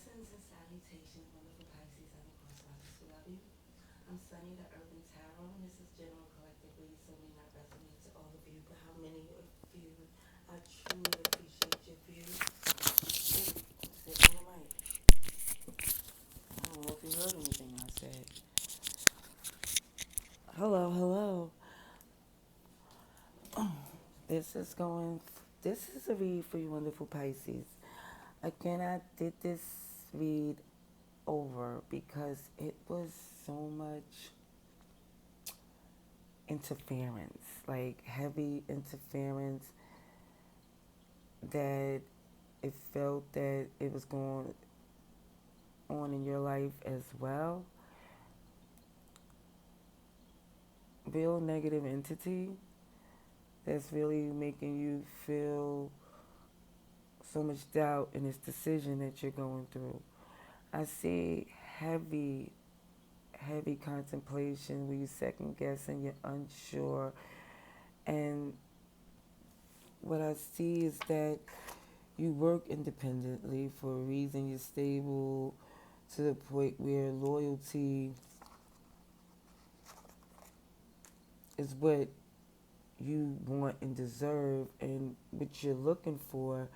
Blessings and salutations, wonderful Pisces. I'm of course Goddess who love you. I'm Sunny, the Urban Tarot, and this is general collectively, so may not resonate to all of you, but how many of you, I truly appreciate your views. Sit on the mic. I don't know if you heard anything I said. Hello, hello. This is going, this is a read for you wonderful Pisces. Again, I did this read over because it was so much interference, like heavy interference, that it felt that it was going on in your life as well. Real negative entity that's really making you feel so much doubt in this decision that you're going through. I see heavy, heavy contemplation where you second guessing, you're unsure, and what I see is that you work independently for a reason. You're stable to the point where loyalty is what you want and deserve and what you're looking for.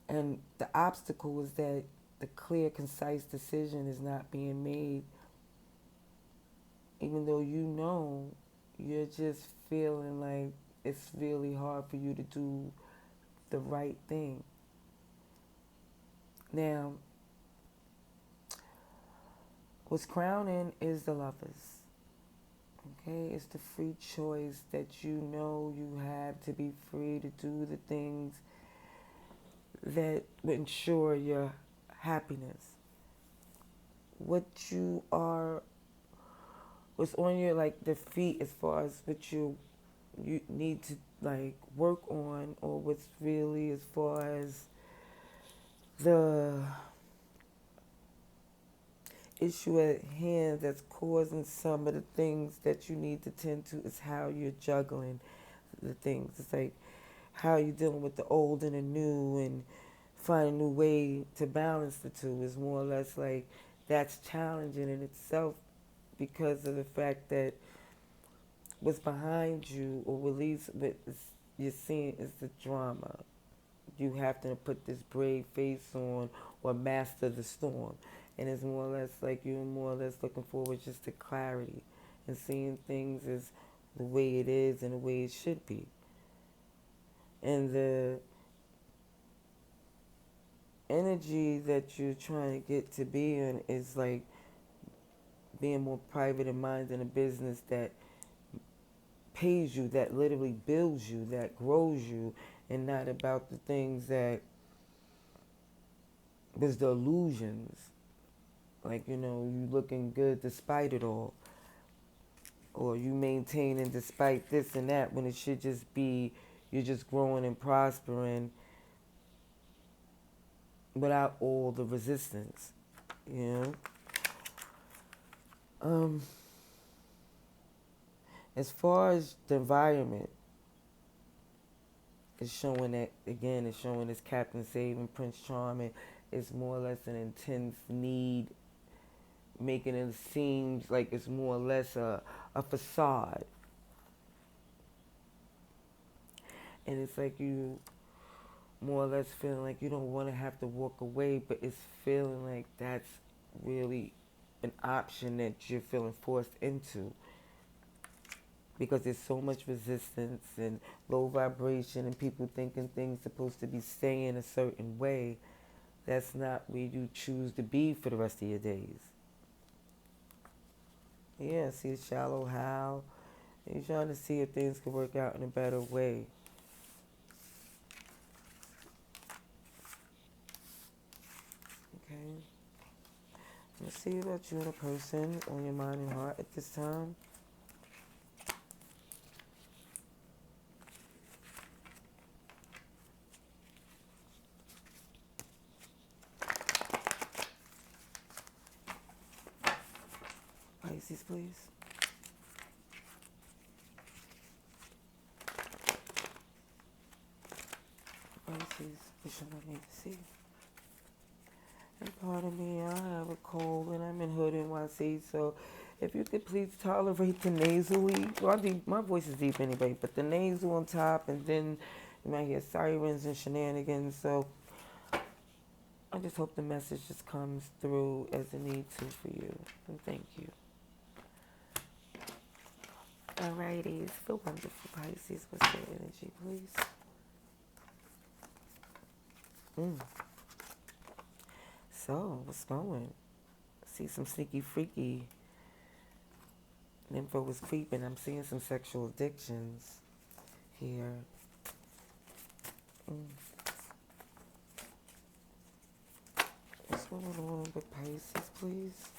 And the obstacle is that the clear, concise decision is not being made, even though you know you're just feeling like it's really hard for you to do the right thing. Now, what's crowning is the Lovers. Okay, it's the free choice that you know you have to be free to do the things that will ensure your happiness. What you are, what's on your like the feet as far as what you need to like work on, or what's really as far as the issue at hand that's causing some of the things that you need to tend to is how you're juggling the things. It's like how you're dealing with the old and the new and find a new way to balance the two is more or less like that's challenging in itself because of the fact that what's behind you, or at least what you're seeing, is the drama. You have to put this brave face on or master the storm. And it's more or less like you're more or less looking forward just to clarity and seeing things as the way it is and the way it should be. And the energy that you're trying to get to be in is like being more private in mind in a business that pays you, that literally builds you, that grows you, and not about the things that was the illusions. Like, you know, you looking good despite it all. Or you maintaining despite this and that when it should just be you're just growing and prospering without all the resistance, you know? As far as the environment, it's showing that, again, it's showing this Captain Save Prince Charming. It's more or less an intense need, making it seem like it's more or less a facade. And it's like you more or less feeling like you don't want to have to walk away, but it's feeling like that's really an option that you're feeling forced into because there's so much resistance and low vibration and people thinking things supposed to be staying a certain way. That's not where you choose to be for the rest of your days. Yeah, see a shallow how. You're trying to see if things could work out in a better way. Okay. Let's see about you and a person on your mind and heart at this time. Pisces, please. Pisces, what should I need to see? And pardon me, I have a cold and I'm in Hood, NYC. So if you could please tolerate the nasally. Well, my voice is deep anyway, but the nasal on top, and then you might hear sirens and shenanigans. So I just hope the message just comes through as it needs to for you. And thank you. Alrighties, feel wonderful, Pisces. What's your energy, please? So, what's going? See some sneaky freaky. Info was creeping. I'm seeing some sexual addictions here. What's going on with Pisces, please?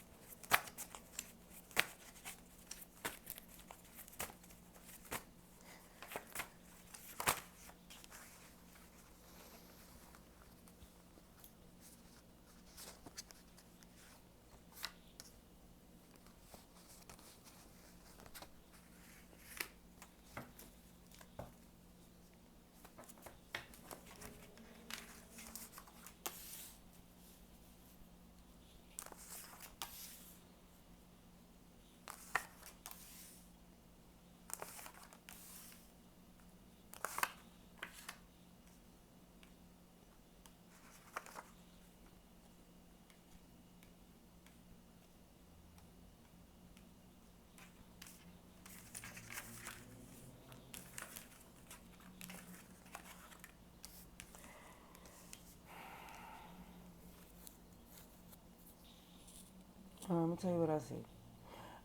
I'm going to tell you what I see.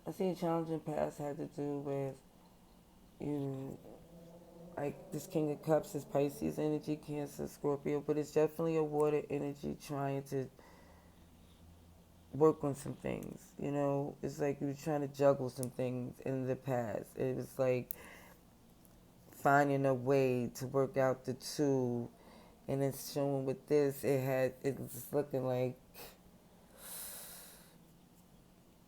I see a challenging past had to do with you, like this King of Cups is Pisces energy, Cancer, Scorpio, but it's definitely a water energy trying to work on some things. You know, it's like you were trying to juggle some things in the past. It was like finding a way to work out the two, and it's showing with this, it was looking like,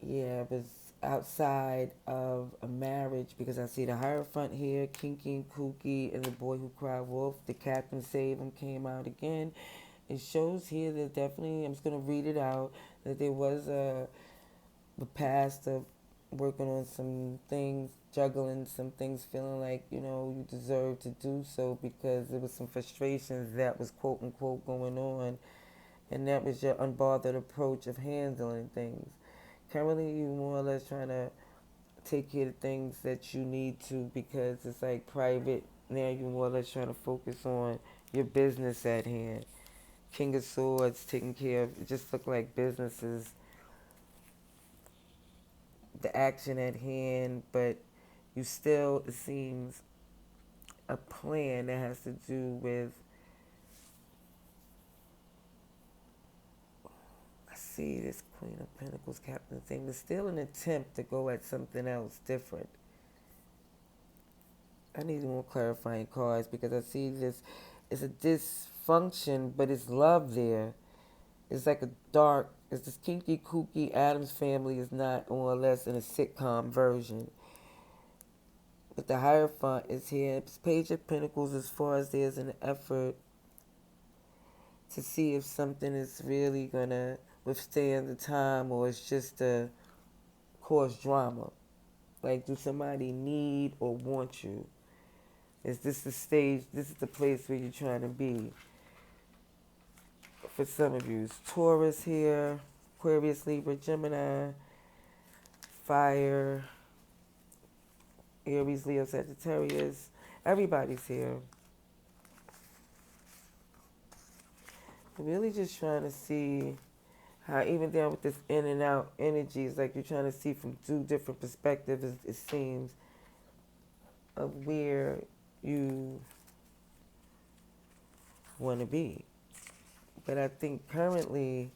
yeah, it was outside of a marriage because I see the Hierophant here, kinky and kooky, and the boy who cried wolf. The captain saved him, came out again. It shows here that definitely, I'm just going to read it out, that there was the past of working on some things, juggling some things, feeling like, you know, you deserve to do so because there was some frustrations that was quote unquote going on, and that was your unbothered approach of handling things. Currently, you more or less trying to take care of things that you need to because it's like private. Now you're more or less trying to focus on your business at hand. King of Swords, taking care of, it just look like businesses, the action at hand, but you still, it seems, a plan that has to do with, I see this Queen of Pentacles, Captain thing, but still an attempt to go at something else different. I need more clarifying cards because I see this, it's a dysfunction, but it's love there. It's like a dark, it's this kinky, kooky Adams family is not more or less in a sitcom version. But the Hierophant is here. It's Page of Pentacles as far as there's an effort to see if something is really going to withstand the time or it's just to cause drama. Like, do somebody need or want you? Is this the stage, this is the place where you're trying to be? For some of you, it's Taurus here, Aquarius, Libra, Gemini, Fire, Aries, Leo, Sagittarius. Everybody's here. Really just trying to see how, even down with this in and out energy, it's like you're trying to see from two different perspectives, it seems, of where you want to be. But I think currently,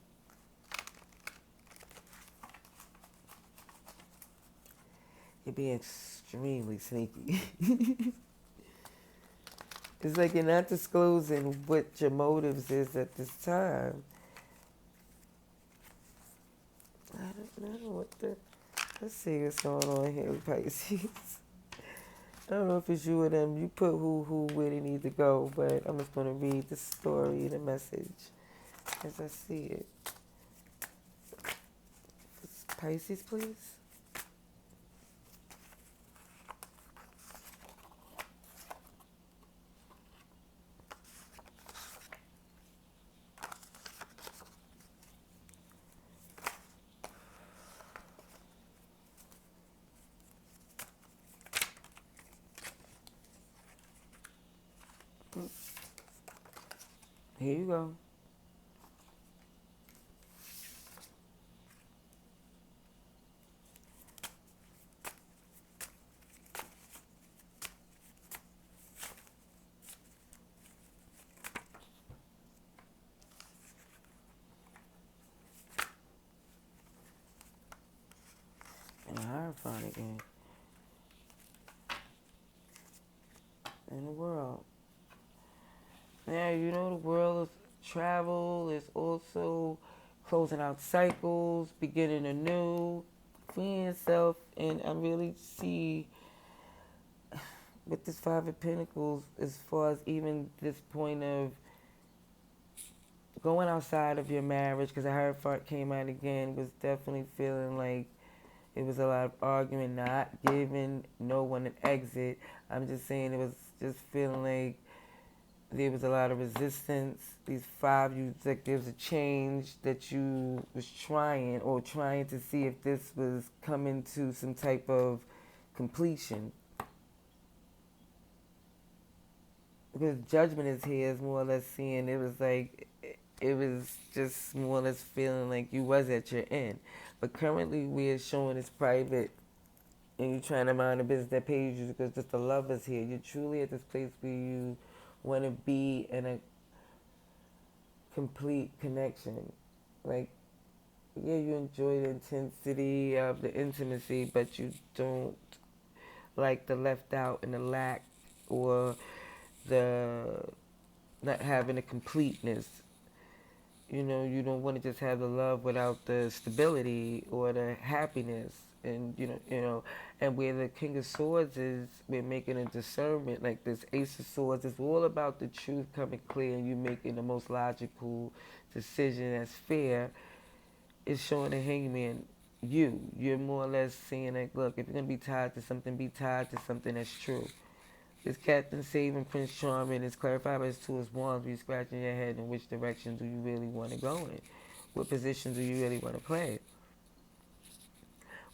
you're being extremely sneaky. It's like you're not disclosing what your motives is at this time. I don't know what the... Let's see what's going on here with Pisces. I don't know if it's you or them. You put who, where they need to go, but I'm just going to read the story, the message, as I see it. Pisces, please. Here you go. And a Hierophant again. In the world. Now, you know, the world of travel is also closing out cycles, beginning anew, freeing yourself. And I really see with this Five of Pentacles, as far as even this point of going outside of your marriage, because I heard Fart came out again, was definitely feeling like it was a lot of arguing, not giving no one an exit. I'm just saying it was just feeling like there was a lot of resistance. These five, you like there was a change that you was trying to see if this was coming to some type of completion. Because judgment is here is more or less seeing it was like it was just more or less feeling like you was at your end. But currently we are showing it's private and you're trying to mind the business that pays you because just the love is here. You're truly at this place where you want to be in a complete connection. Like, yeah, you enjoy the intensity of the intimacy, but you don't like the left out and the lack or the not having a completeness. You know, you don't want to just have the love without the stability or the happiness. And and where the King of Swords is, we're making a discernment. Like this Ace of Swords, it's all about the truth coming clear, and you making the most logical decision that's fair. It's showing the Hangman. You're more or less saying like, look, if you're gonna be tied to something, be tied to something that's true. This Captain Saving Prince Charming is clarified by his two of wands. You're scratching your head in which direction do you really want to go in? What position do you really want to play?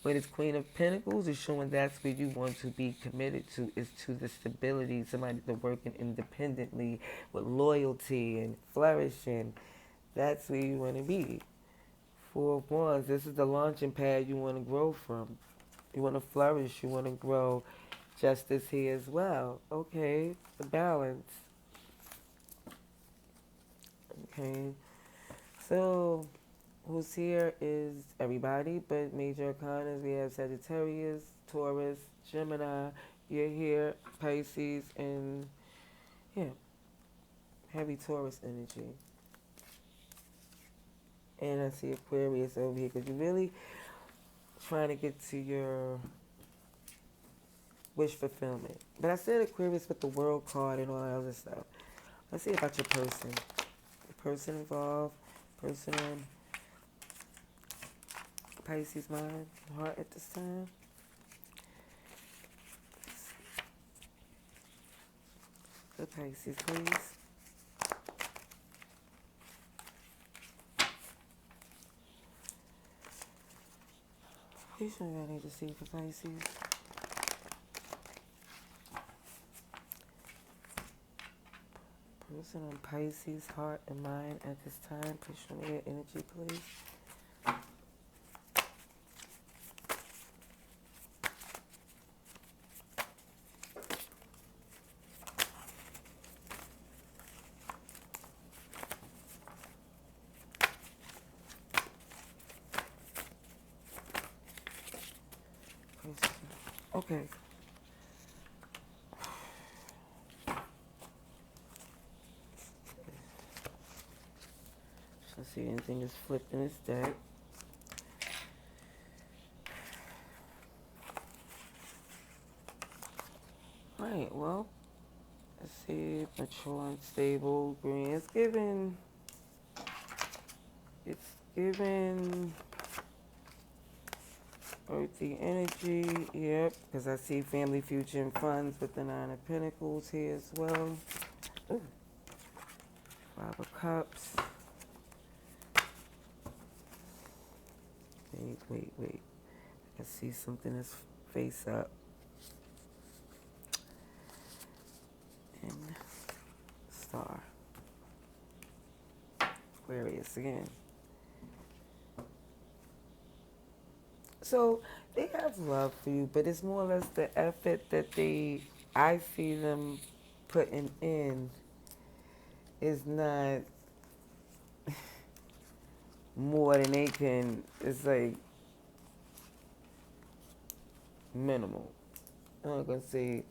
When it's Queen of Pentacles, it's showing that's where you want to be committed to, is to the stability, somebody that's working independently with loyalty and flourishing. That's where you want to be. Four of Wands, this is the launching pad you want to grow from. You want to flourish, you want to grow. Justice here as well. Okay, the balance. Okay, so who's here is everybody, but major arcanas, we have Sagittarius, Taurus, Gemini. You're here, Pisces, and yeah, heavy Taurus energy. And I see Aquarius over here because you're really trying to get to your wish fulfillment. But I said Aquarius with the World card and all that other stuff. Let's see about your person. The person involved, person on Pisces mind, heart at this time. The Pisces, please. Please show me what I need to see for Pisces. Person on Pisces, heart and mind at this time. Please show me your energy, please. Okay. Let's see anything that's flipped in this deck. Right, well, let's see, mature and stable, green. It's given Earthy energy, yep, because I see family, future, and funds with the Nine of Pentacles here as well. Ooh, Five of Cups. Wait. I see something that's face up. And Star. Aquarius again. So they have love for you, but it's more or less the effort that I see them putting in is not more than they can. It's like minimal. I'm not gonna say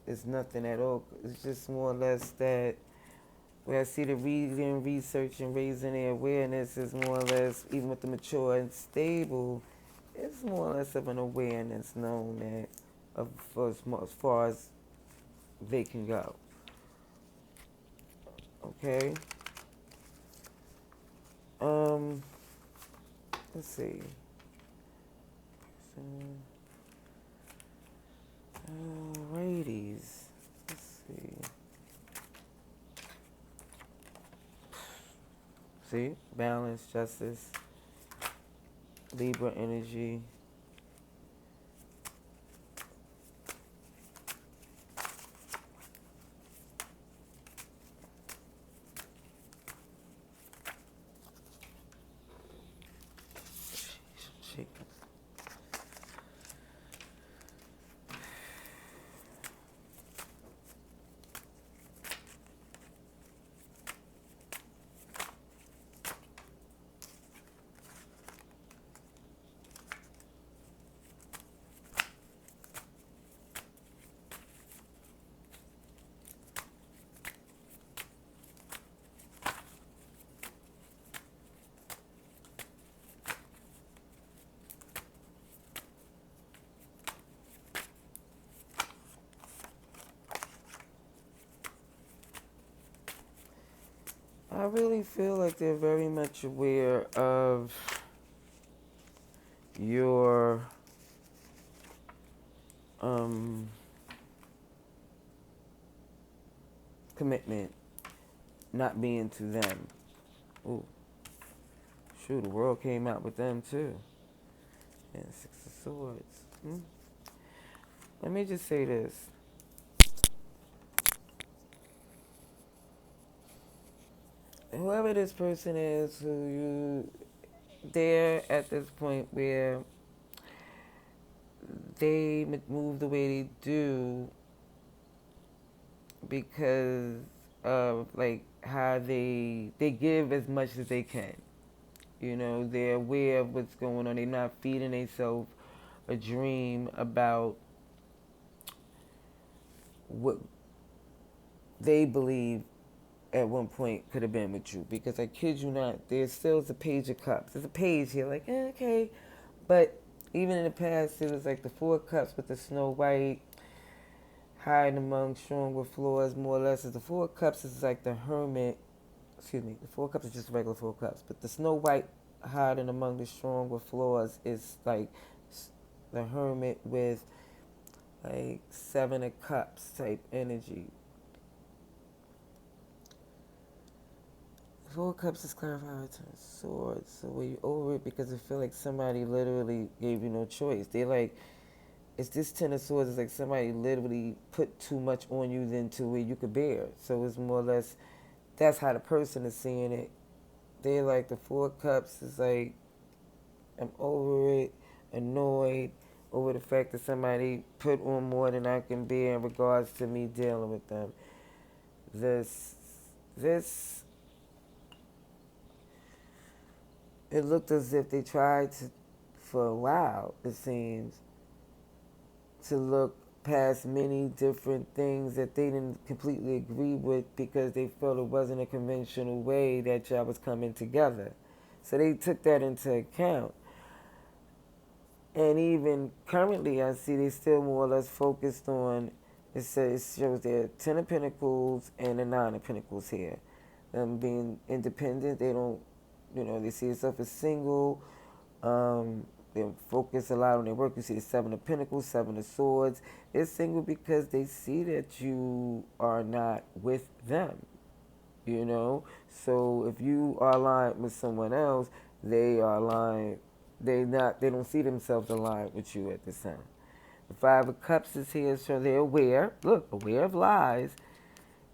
it's nothing at all. It's just more or less that where I see the reading, research, and raising their awareness is more or less, even with the mature and stable, it's more or less of an awareness known that of as far as they can go. Okay. Um. Let's see. Alrighties. Let's see. See, balance, justice, Libra energy. Shake. I really feel like they're very much aware of your commitment not being to them. Ooh, shoot, the world came out with them too. And Six of Swords. Let me just say this. Whoever this person is they're at this point where they move the way they do because of like how they give as much as they can. You know, they're aware of what's going on. They're not feeding themselves a dream about what they believe at one point could have been with you. Because I kid you not, there's still a page of cups. There's a page here, like, okay. But even in the past, it was like the Four Cups with the Snow White, hiding among stronger floors, more or less. As the Four Cups is like the Hermit. Excuse me, the Four Cups is just regular Four Cups. But the Snow White hiding among the stronger floors is like the Hermit with like Seven of Cups type energy. Four Cups is clarified to Swords. So were you over it because I feel like somebody literally gave you no choice? They like, it's this Ten of Swords. It's like somebody literally put too much on you than to where you could bear. So it's more or less, that's how the person is seeing it. They like the Four Cups is like, I'm over it, annoyed over the fact that somebody put on more than I can bear in regards to me dealing with them. This, it looked as if they tried to, for a while, it seems, to look past many different things that they didn't completely agree with because they felt it wasn't a conventional way that y'all was coming together. So they took that into account. And even currently, I see they still more or less focused on, it shows their Ten of Pentacles and the Nine of Pentacles here. Them being independent, they don't, they see themselves as single. They focus a lot on their work. You see the Seven of Pentacles, Seven of Swords. They're single because they see that you are not with them, you know. So if you are aligned with someone else, they are aligned. They don't see themselves aligned with you at this time. The Five of Cups is here, so they're aware. Look, aware of lies.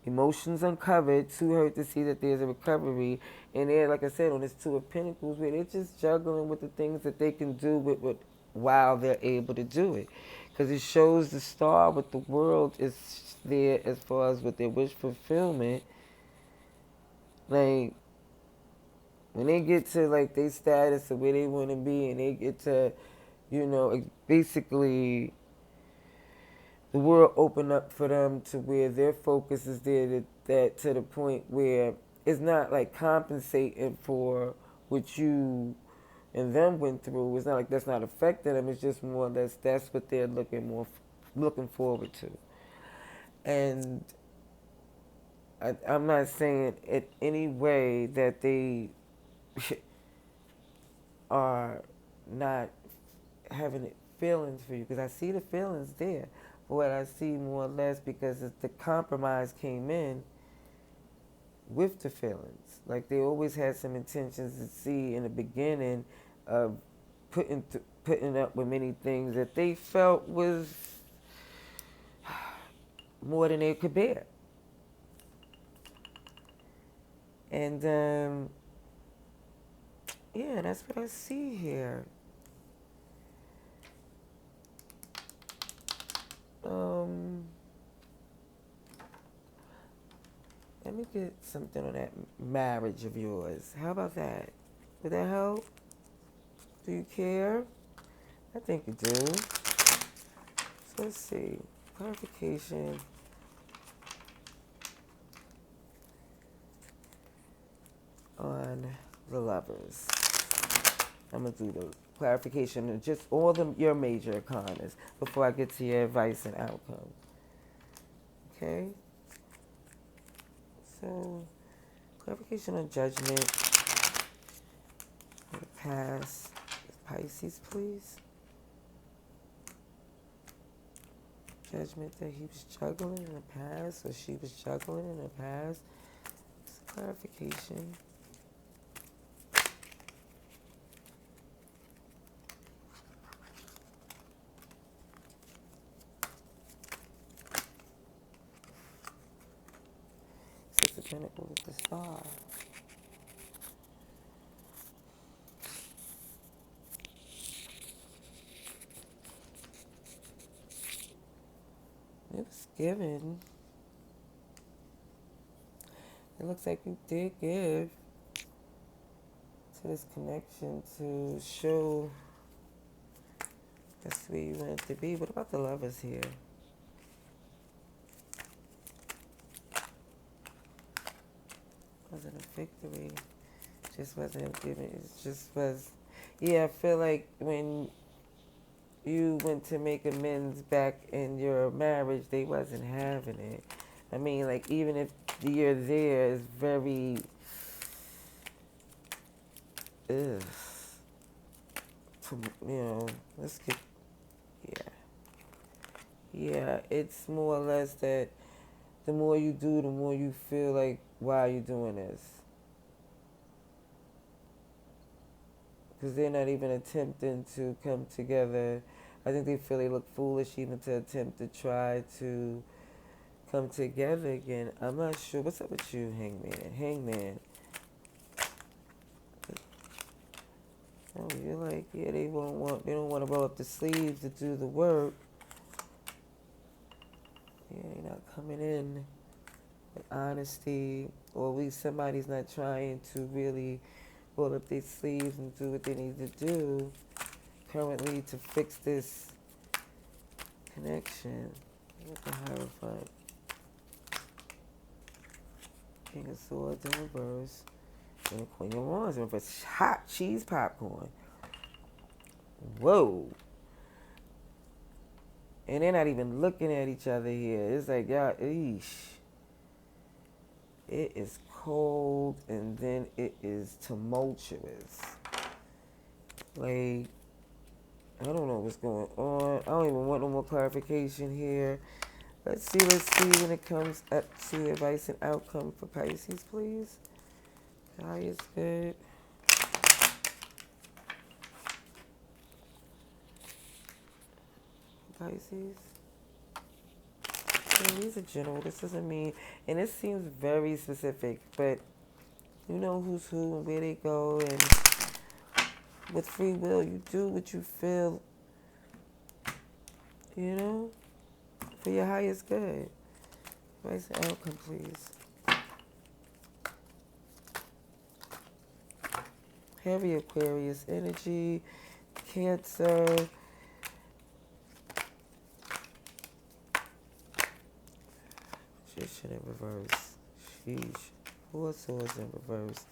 Emotions uncovered, too hurt to see that there's a recovery. And they're, like I said, on this Two of Pentacles, where they're just juggling with the things that they can do with while they're able to do it. Because it shows the star with the world is there as far as with their wish fulfillment. Like, when they get to, like, their status of where they want to be, and they get to, you know, basically the world open up for them to where their focus is there, that to the point where it's not like compensating for what you and them went through. It's not like that's not affecting them. It's just more or less that's what they're looking forward to. And I'm not saying in any way that they are not having feelings for you, because I see the feelings there. But what I see more or less, because the compromise came in with the feelings. Like, they always had some intentions to see in the beginning of putting up with many things that they felt was more than they could bear. And yeah, that's what I see here. Let me get something on that marriage of yours. How about that? Would that help? Do you care? I think you do. So let's see. Clarification on the lovers. I'm going to do the clarification of just all your major arcanas before I get to your advice and outcome. Okay? So, clarification on judgment. For the past. Pisces, please. Judgment that he was juggling in the past, or she was juggling in the past. It's a clarification. Six of Pentacles with the star. It was given. It looks like you did give to this connection to show that's where you want it to be. What about the lovers here? Wasn't a victory. Just wasn't given. It just was. Yeah, I feel like when you went to make amends back in your marriage, they wasn't having it. I mean, like, even if you're there, it's very, ugh. Let's get, yeah. Yeah, it's more or less that the more you do, the more you feel like, why are you doing this? Because they're not even attempting to come together. I think they feel they look foolish even to attempt to try to come together again. I'm not sure. What's up with you, Hangman? Hangman. Oh, you're like, yeah, they don't want to roll up the sleeves to do the work. Yeah, they're not coming in with honesty, or at least somebody's not trying to really roll up their sleeves and do what they need to do currently to fix this connection. With the Hierophant. King of Swords in reverse. And the Queen of Wands in reverse. Hot cheese popcorn. Whoa. And they're not even looking at each other here. It's like, y'all, eesh. It is cold, and then it is tumultuous. Like, I don't know what's going on. I don't even want no more clarification here. Let's see when it comes up to advice and outcome for Pisces, please. Highest good. Pisces. Yeah, these are general. This doesn't mean, and it seems very specific, but you know who's who and where they go, and with free will, you do what you feel, you know, for your highest good. Advice and outcome, please. Heavy Aquarius energy, Cancer. Magician in reverse. Sheesh. Four swords in reverse.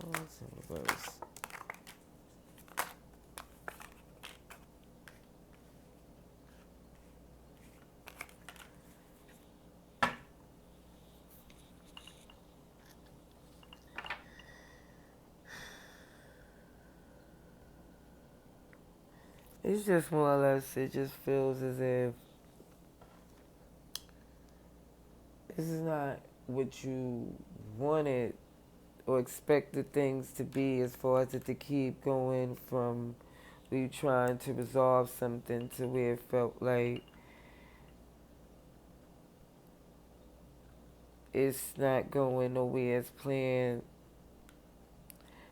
Swords in reverse. It's just more or less, it just feels as if this is not what you wanted or expected things to be, as far as it to keep going from where you trying to resolve something to where it felt like it's not going nowhere as planned.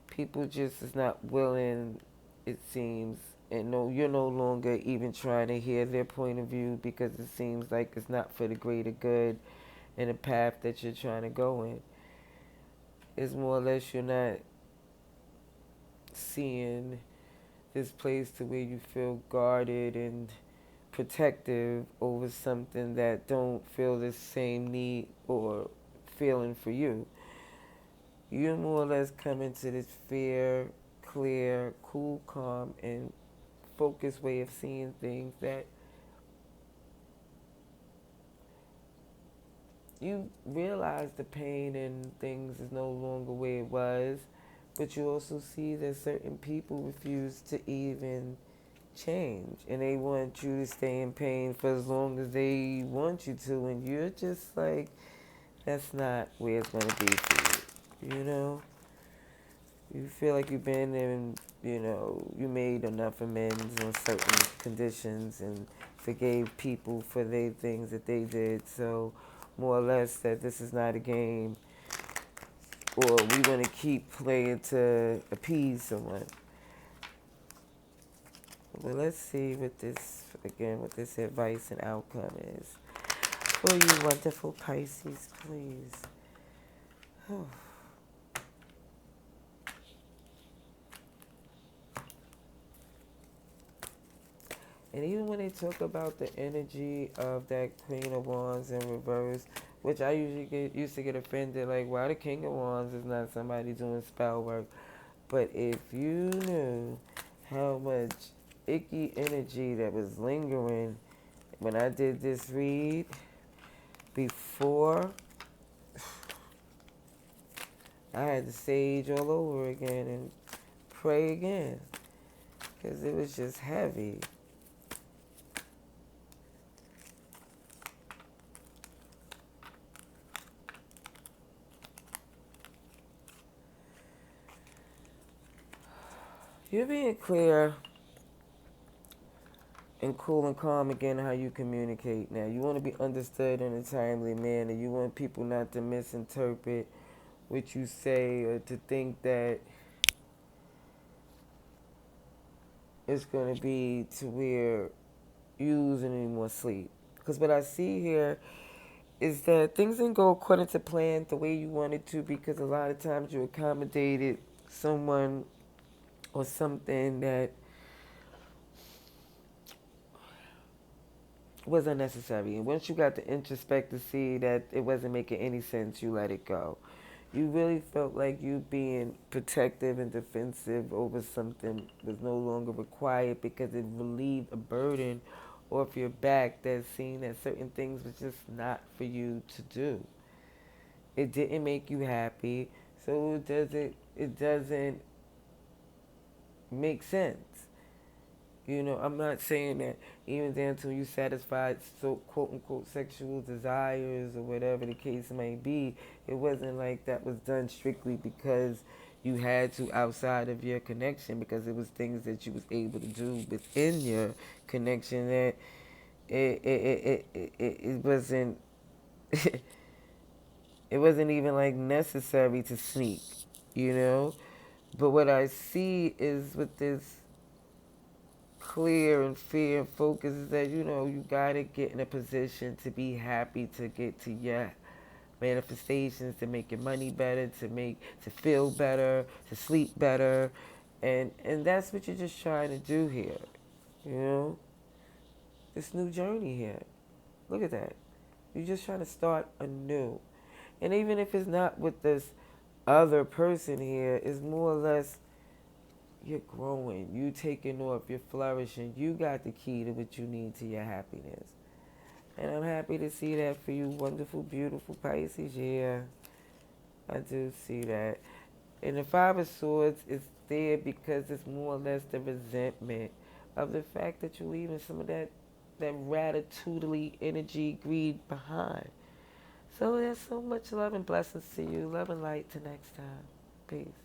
People just is not willing, it seems, and no, you're no longer even trying to hear their point of view, because it seems like it's not for the greater good in the path that you're trying to go in. It's more or less you're not seeing this place to where you feel guarded and protective over something that don't feel the same need or feeling for you. You more or less come into this fair, clear, cool, calm, and focused way of seeing things that you realize the pain and things is no longer where it was, but you also see that certain people refuse to even change, and they want you to stay in pain for as long as they want you to, and you're just like, that's not where it's going to be for you, you know? You feel like you've been in, you know, you made enough amends on certain conditions and forgave people for the things that they did. So, more or less, that this is not a game, or we want to keep playing to appease someone. But let's see what this, again, what this advice and outcome is for you wonderful Pisces, please. And even when they talk about the energy of that Queen of Wands in reverse, which I usually used to get offended, like, why the King of Wands is not somebody doing spell work. But if you knew how much icky energy that was lingering when I did this read before, I had to sage all over again and pray again, because it was just heavy. You're being clear and cool and calm again how you communicate now. You want to be understood in a timely manner. You want people not to misinterpret what you say, or to think that it's going to be to where you losing any more sleep. Because what I see here is that things didn't go according to plan the way you wanted to, because a lot of times you accommodated someone or something that was unnecessary. And once you got to introspect to see that it wasn't making any sense, you let it go. You really felt like you being protective and defensive over something was no longer required, because it relieved a burden off your back that's seen that certain things was just not for you to do. It didn't make you happy, so it doesn't make sense. You know, I'm not saying that even then until you satisfied so quote unquote sexual desires or whatever the case may be, it wasn't like that was done strictly because you had to outside of your connection, because it was things that you was able to do within your connection that it wasn't it wasn't even like necessary to sneak, you know. But what I see is with this clear and fear and focus is that, you know, you gotta get in a position to be happy, to get to your manifestations, to make your money better, to feel better, to sleep better, and that's what you're just trying to do here, you know. This new journey here. Look at that. You're just trying to start anew. And even if it's not with this other person here, it's more or less you're growing, you taking off, you're flourishing. You got the key to what you need to your happiness. And I'm happy to see that for you, wonderful, beautiful Pisces. Yeah, I do see that. And the Five of Swords is there because it's more or less the resentment of the fact that you're leaving some of that ratatouille energy, greed behind. So there's so much love and blessings to you. Love and light till next time. Peace.